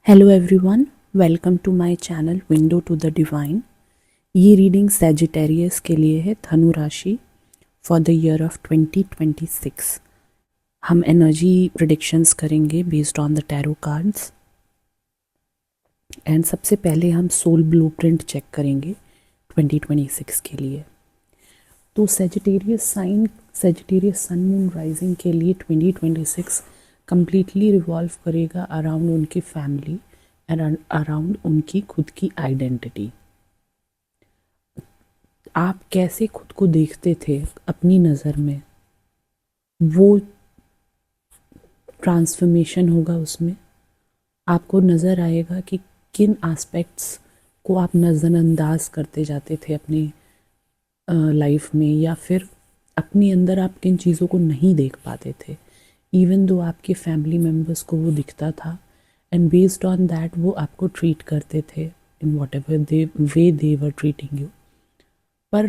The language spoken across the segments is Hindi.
Hello everyone, welcome to my channel window to the divine. ये रीडिंग सैजिटेरियस के लिए है, धनु राशि, फॉर द ईयर ऑफ 2026। हम एनर्जी प्रेडिक्शंस करेंगे based on the tarot cards. And सबसे पहले हम सोल ब्लूप्रिंट चेक करेंगे 2026 के लिए। तो Sagittarius sign, Sagittarius sun moon rising के लिए 2026 कम्प्लीटली रिवॉल्व करेगा अराउंड उनकी फैमिली एंड अराउंड उनकी खुद की आइडेंटिटी। आप कैसे खुद को देखते थे अपनी नज़र में, वो ट्रांसफॉर्मेशन होगा। उसमें आपको नज़र आएगा कि किन एस्पेक्ट्स को आप नज़रअंदाज करते जाते थे अपनी लाइफ में, या फिर अपनी अंदर आप किन चीज़ों को नहीं देख पाते थे, इवन दो आपके फैमिली मेम्बर्स को वो दिखता था। एंड बेस्ड ऑन दैट वो आपको ट्रीट करते थे in what ever they way they were treating you. पर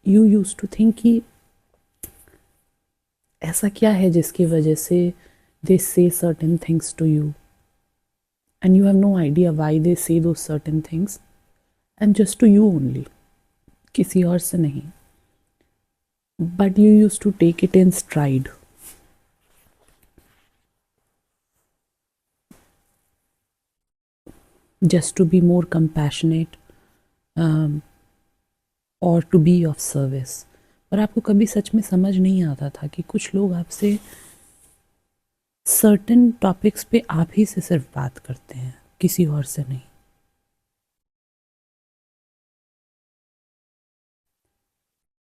यू यूज टू थिंक कि ऐसा क्या है जिसकी वजह से they say certain things to you, and you have no idea why they say those certain things, and just to you only, किसी और से नहीं। But you use to take it in stride. Just to be more compassionate और टू बी ऑफ सर्विस। पर आपको कभी सच में समझ नहीं आता था कि कुछ लोग आपसे सर्टेन टॉपिक्स पे आप ही से सिर्फ बात करते हैं, किसी और से नहीं।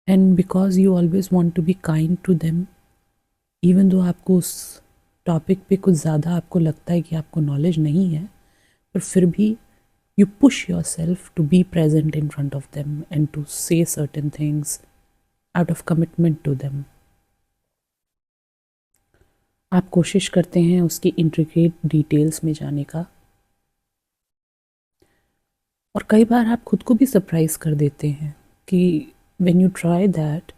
And because you always want to be kind to them, even though आपको उस टॉपिक पे कुछ ज़्यादा आपको लगता है कि आपको नॉलेज नहीं है, पर फिर भी you push yourself to be present in front of them and to say certain things out of commitment to them. आप कोशिश करते हैं उसकी इंट्रिकेट डिटेल्स में जाने का, और कई बार आप खुद को भी सरप्राइज कर देते हैं कि when you try that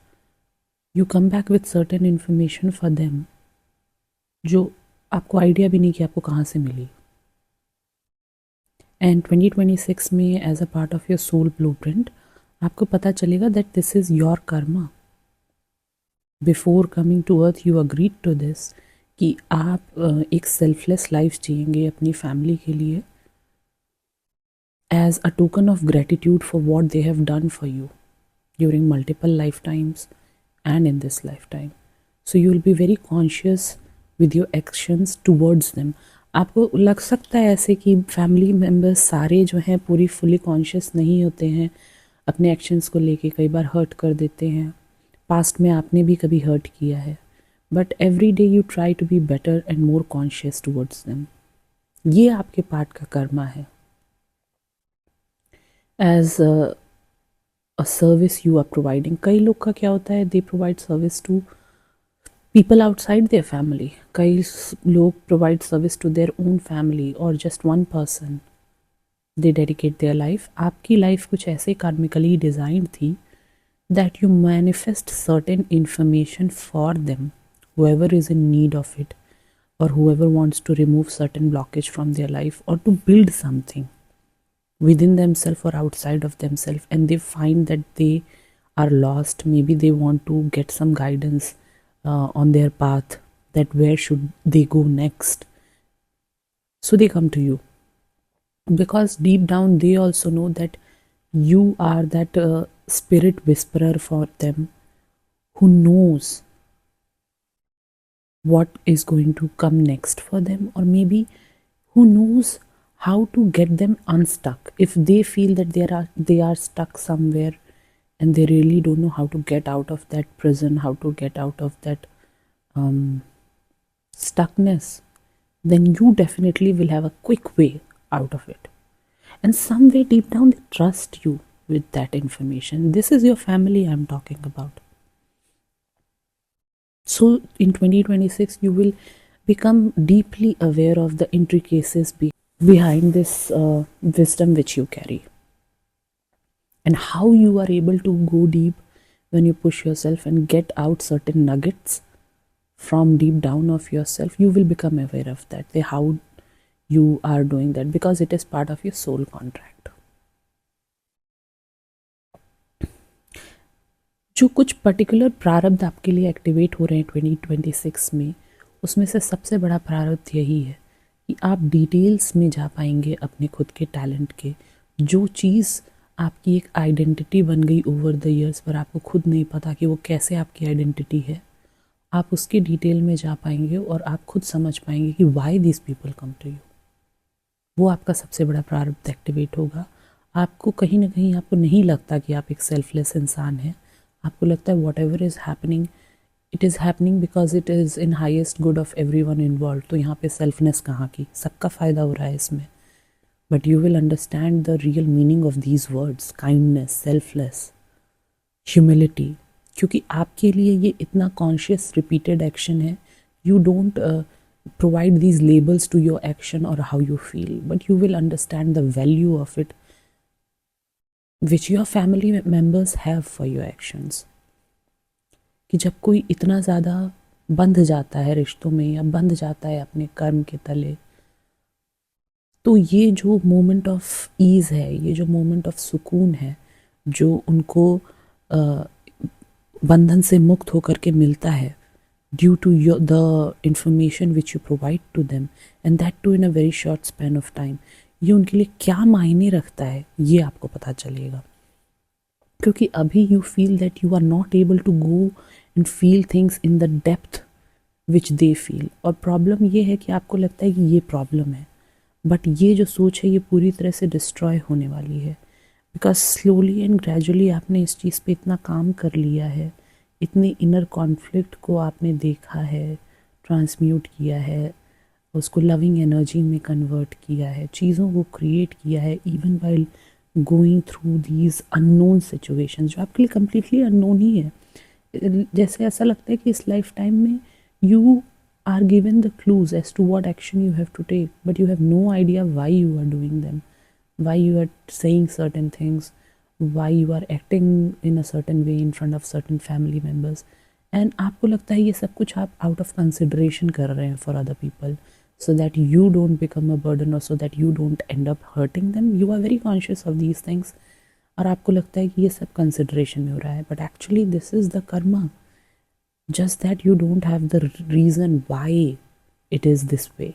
you come back with certain information for them जो आपको आइडिया भी नहीं कि आपको कहाँ से मिली। एंड 2026 में as a part of your soul blueprint आपको पता चलेगा that this is your karma. Before coming to earth you agreed to this कि आप एक सेल्फलेस लाइफ जिएंगे अपनी फैमिली के लिए, as a token of gratitude for what they have done for you during multiple lifetimes and in this lifetime. So you will be very conscious with your actions towards them. आपको लग सकता है ऐसे कि फैमिली मेम्बर्स सारे जो हैं पूरी फुली कॉन्शियस नहीं होते हैं अपने एक्शंस को लेके, कई बार हर्ट कर देते हैं। पास्ट में आपने भी कभी हर्ट किया है, but every day you try to be better and more conscious towards them. ये आपके पार्ट का कर्मा है। As a service you are providing. कई लोग का क्या होता है, they provide service to people outside their family. कई लोग provide service to their own family or just one person. They dedicate their life. आपकी life कुछ ऐसे karmically designed थी that you manifest certain information for them, whoever is in need of it or whoever wants to remove certain blockage from their life or to build something within themselves or outside of themselves, and they find that they are lost. Maybe they want to get some guidance on their path, that where should they go next. So they come to you because deep down they also know that you are that spirit whisperer for them who knows what is going to come next for them, or maybe who knows how to get them unstuck if they feel that they are stuck somewhere and they really don't know how to get out of that prison, how to get out of that stuckness. Then you definitely will have a quick way out of it, and some way deep down they trust you with that information. This is your family I'm talking about. So in 2026 you will become deeply aware of the intricacies behind this wisdom which you carry, and how you are able to go deep when you push yourself and get out certain nuggets from deep down of yourself. You will become aware of that, how you are doing that because it is part of your soul contract. जो कुछ पर्टिकुलर प्रारब्ध आपके लिए एक्टिवेट हो रहे हैं 2026 में, उसमें से सबसे बड़ा प्रारब्ध यही है कि आप डिटेल्स में जा पाएंगे अपने खुद के टैलेंट के। जो चीज़ आपकी एक आइडेंटिटी बन गई ओवर द इयर्स पर आपको खुद नहीं पता कि वो कैसे आपकी आइडेंटिटी है, आप उसके डिटेल में जा पाएंगे और आप खुद समझ पाएंगे कि why this people come to you. वो आपका सबसे बड़ा प्रारब्ध एक्टिवेट होगा। आपको कहीं ना कहीं आपको नहीं लगता कि आप एक सेल्फलेस इंसान हैं, आपको लगता है what ever is happening it is happening because it is in highest good of every one involve. तो यहाँ पे सेल्फनेस कहाँ की, सबका फ़ायदा हो रहा है इसमें। But you will understand the real meaning of these words, kindness, selfless, humility, क्योंकि आपके लिए ये इतना कॉन्शियस रिपीटेड एक्शन है। You don't provide these labels to your action or how you feel, but you will understand the value of it which your family members have for your actions. कि जब कोई इतना ज़्यादा बंध जाता है रिश्तों में या बंध जाता है अपने कर्म के तले, तो ये जो मोमेंट ऑफ ईज़ है, ये जो मोमेंट ऑफ सुकून है जो उनको बंधन से मुक्त होकर के मिलता है due to the information which you provide to them, and that too in a very short span of time, ये उनके लिए क्या मायने रखता है ये आपको पता चलेगा। क्योंकि अभी you feel that you are not able to go and feel things in the depth which they feel, और प्रॉब्लम ये है कि आपको लगता है कि ये प्रॉब्लम है, बट ये जो सोच है ये पूरी तरह से डिस्ट्रॉय होने वाली है। बिकॉज स्लोली एंड ग्रेजुअली आपने इस चीज़ पे इतना काम कर लिया है, इतने इनर कॉन्फ्लिक्ट को आपने देखा है, ट्रांसम्यूट किया है, उसको लविंग एनर्जी में कन्वर्ट किया है, चीज़ों को क्रिएट किया है, even while going through these unknown situations जो आपके लिए कम्प्लीटली अननोन ही है। जैसे ऐसा लगता है कि इस लाइफ टाइम में you are given the clues as to what action you have to take, but you have no idea why you are doing them, why you are saying certain things, why you are acting in a certain way in front of certain family members, and आपको लगता है ये सब कुछ आप out of consideration कर रहे हैं for other people so that you don't become a burden or so that you don't end up hurting them. You are very conscious of these things और आपको लगता है कि ये सब consideration में हो रहा है, but actually this is the karma, just that you don't have the reason why it is this way.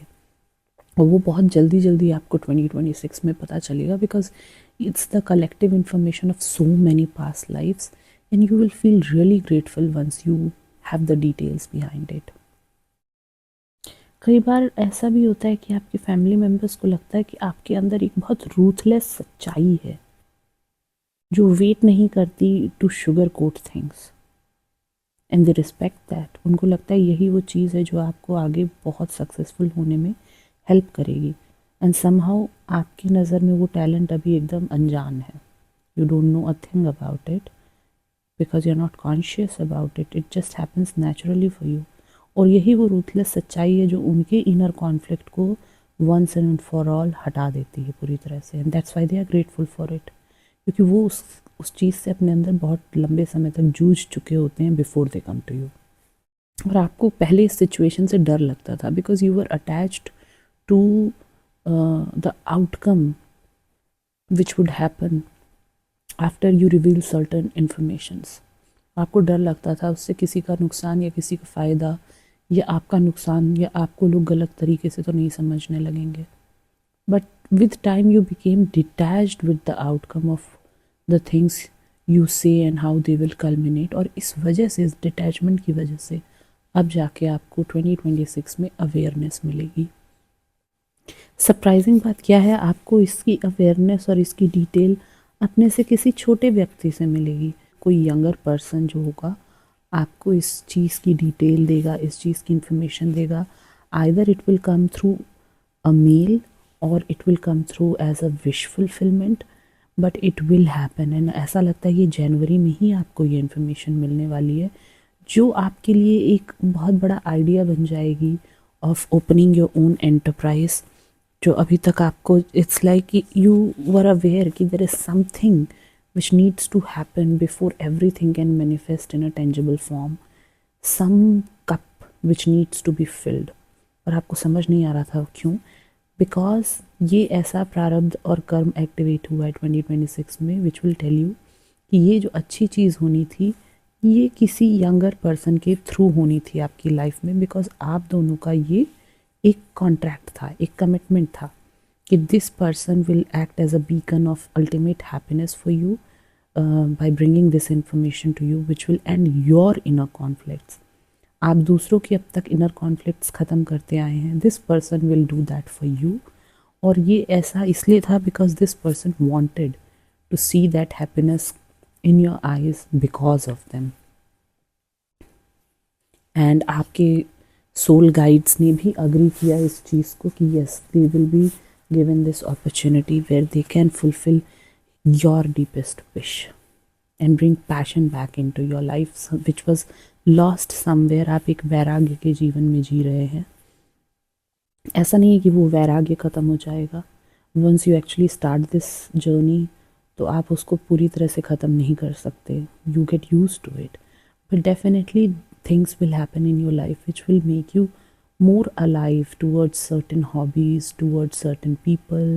और वो बहुत जल्दी जल्दी आपको 2026 में पता चलेगा because it's the collective information of so many past lifes and you will feel really grateful once you have the details behind it. कई बार ऐसा भी होता है कि आपके फैमिली मेम्बर्स को लगता है कि आपके अंदर एक बहुत रूथलेस सच्चाई है जो वेट नहीं करती to sugar coat things, and they respect that. उनको लगता है यही वो चीज़ है जो आपको आगे बहुत सक्सेसफुल होने में हेल्प करेगी, एंड समहाउ आपकी नज़र में वो टैलेंट अभी एकदम अनजान है। You don't know a thing about it because you are not conscious about it, it just happens naturally for you. और यही वो रूथलेस सच्चाई है जो उनके इनर कॉन्फ्लिक्ट को वंस एंड फॉर ऑल हटा देती है पूरी तरह से, and that's why they are grateful for it, क्योंकि वो उस चीज़ से अपने अंदर बहुत लंबे समय तक जूझ चुके होते हैं before they come to you. और आपको पहले इस सिचुएशन से डर लगता था because you were attached to the outcome which would happen after you reveal certain informations. आपको डर लगता था उससे किसी का नुकसान या किसी का फ़ायदा या आपका नुकसान या आपको लोग गलत तरीके से तो नहीं समझने लगेंगे। But with time you became detached with the outcome of the things you say and how they will culminate, और इस वजह से, इस डिटैचमेंट की वजह से अब जाके आपको 2026 में अवेयरनेस मिलेगी। सरप्राइजिंग बात क्या है, आपको इसकी अवेयरनेस और इसकी डिटेल अपने से किसी छोटे व्यक्ति से मिलेगी। कोई यंगर पर्सन जो होगा आपको इस चीज़ की डिटेल देगा, इस चीज़ की इंफॉर्मेशन देगा। Either it will come through a mail or it will come through as a wish fulfilment, but it will happen. And ऐसा लगता है ये जनवरी में ही आपको ये इन्फॉर्मेशन मिलने वाली है जो आपके लिए एक बहुत बड़ा आइडिया बन जाएगी of opening your own enterprise. जो अभी तक आपको it's like you were aware कि there is something which needs to happen before everything can manifest in a tangible form, some cup which needs to be filled, और आपको समझ नहीं आ रहा था क्यों, बिकॉज ये ऐसा प्रारब्ध और कर्म एक्टिवेट हुआ है 2026 में विच विल टेल यू कि ये जो अच्छी चीज़ होनी थी ये किसी यंगर पर्सन के थ्रू होनी थी आपकी लाइफ में, बिकॉज आप दोनों का ये एक कॉन्ट्रैक्ट था, एक कमिटमेंट था कि this person will act as a beacon of ultimate happiness for you by bringing this information to you which will end your inner conflicts. आप दूसरों की अब तक इनर कॉन्फ्लिक्ट्स ख़त्म करते आए हैं, this person will do that for you. और ये ऐसा इसलिए था because this person wanted to see that happiness in your eyes because of them. And आपके सोल गाइड्स ने भी अग्री किया इस चीज़ को कि yes they will be given this opportunity where they can fulfil your deepest wish and bring passion back into your life which was lost somewhere. आप एक वैराग्य के जीवन में जी रहे हैं। ऐसा नहीं है कि वो वैराग्य ख़त्म हो जाएगा। Once you actually start this journey तो आप उसको पूरी तरह से ख़त्म नहीं कर सकते। You get use to it, but definitely things will happen in your life which will make you more alive towards certain hobbies, towards certain people,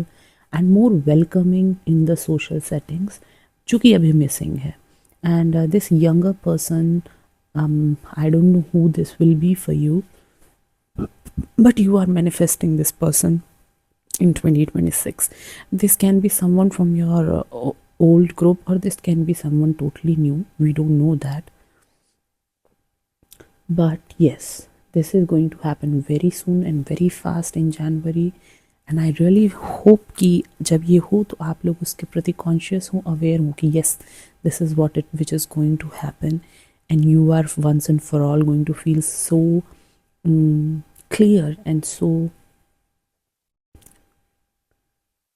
and more welcoming in the social settings जो कि अभी missing है। And this younger person, I don't know who this will be for you, but you are manifesting this person in 2026. This can be someone from your old group or this can be someone totally new. We don't know that. But yes, this is going to happen very soon and very fast in January, and I really hope कि जब ये हो तो आप लोग उसके प्रति कॉन्शियस हों, अवेयर हों कि yes, this is what it which is going to happen, and you are once and for all going to feel so clear and so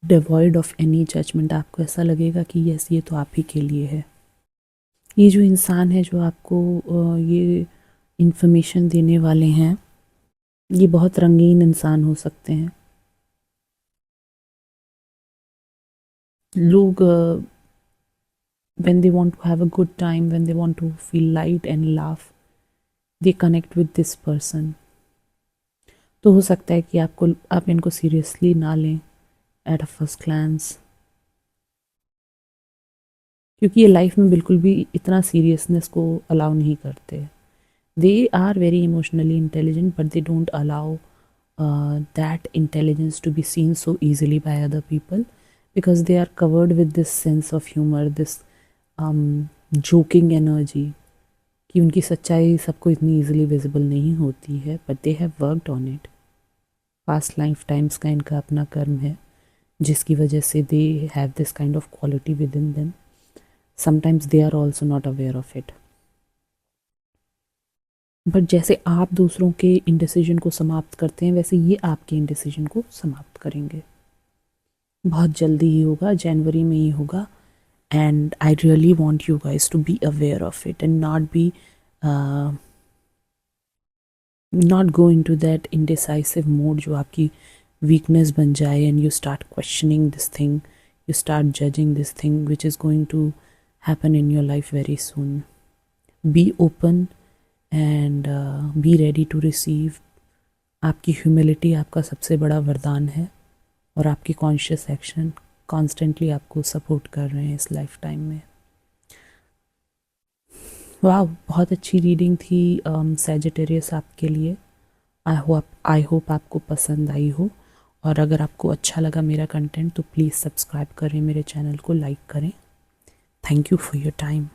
devoid of any judgment। आपको ऐसा लगेगा कि yes, ये तो आप ही के लिए है। ये जो इंसान है जो आपको ये इन्फॉर्मेशन देने वाले हैं ये बहुत रंगीन इंसान हो सकते हैं। लोग when they want to have a good time, when they want to feel light and laugh, they connect with this person। तो हो सकता है कि आप इनको सीरियसली ना लें एट अ फर्स्ट ग्लैंस, क्योंकि ये लाइफ में बिल्कुल भी इतना सीरियसनेस को अलाउ नहीं करते। They are very emotionally intelligent, but they don't allow that intelligence to be seen so easily by other people because they are covered with this sense of humor, this joking energy कि उनकी सच्चाई सबको इतनी easily visible नहीं होती है, but they have worked on it। past lifetimes का इनका अपना कर्म है जिसकी वजह से they have this kind of quality within them। Sometimes they are also not aware of it। But जैसे आप दूसरों के इंडिसीजन को समाप्त करते हैं वैसे ये आपके इंडिसीजन को समाप्त करेंगे। बहुत जल्दी ही होगा, जनवरी में ही होगा। And I really want you guys to be aware of it and not go into that indecisive mode जो आपकी वीकनेस बन जाए and you start questioning this thing, you start judging this thing which is going to happen in your life very soon. Be open and be ready to receive. आपकी ह्यूमिलिटी आपका सबसे बड़ा वरदान है और आपकी कॉन्शियस एक्शन कॉन्स्टेंटली आपको सपोर्ट कर रहे हैं इस लाइफ टाइम में। वाह, बहुत अच्छी रीडिंग थी सैजिटेरियस आपके लिए। आई होप आपको पसंद आई हो, और अगर आपको अच्छा लगा मेरा कंटेंट तो प्लीज़ सब्सक्राइब करें, मेरे चैनल को लाइक करें। Thank you for your time.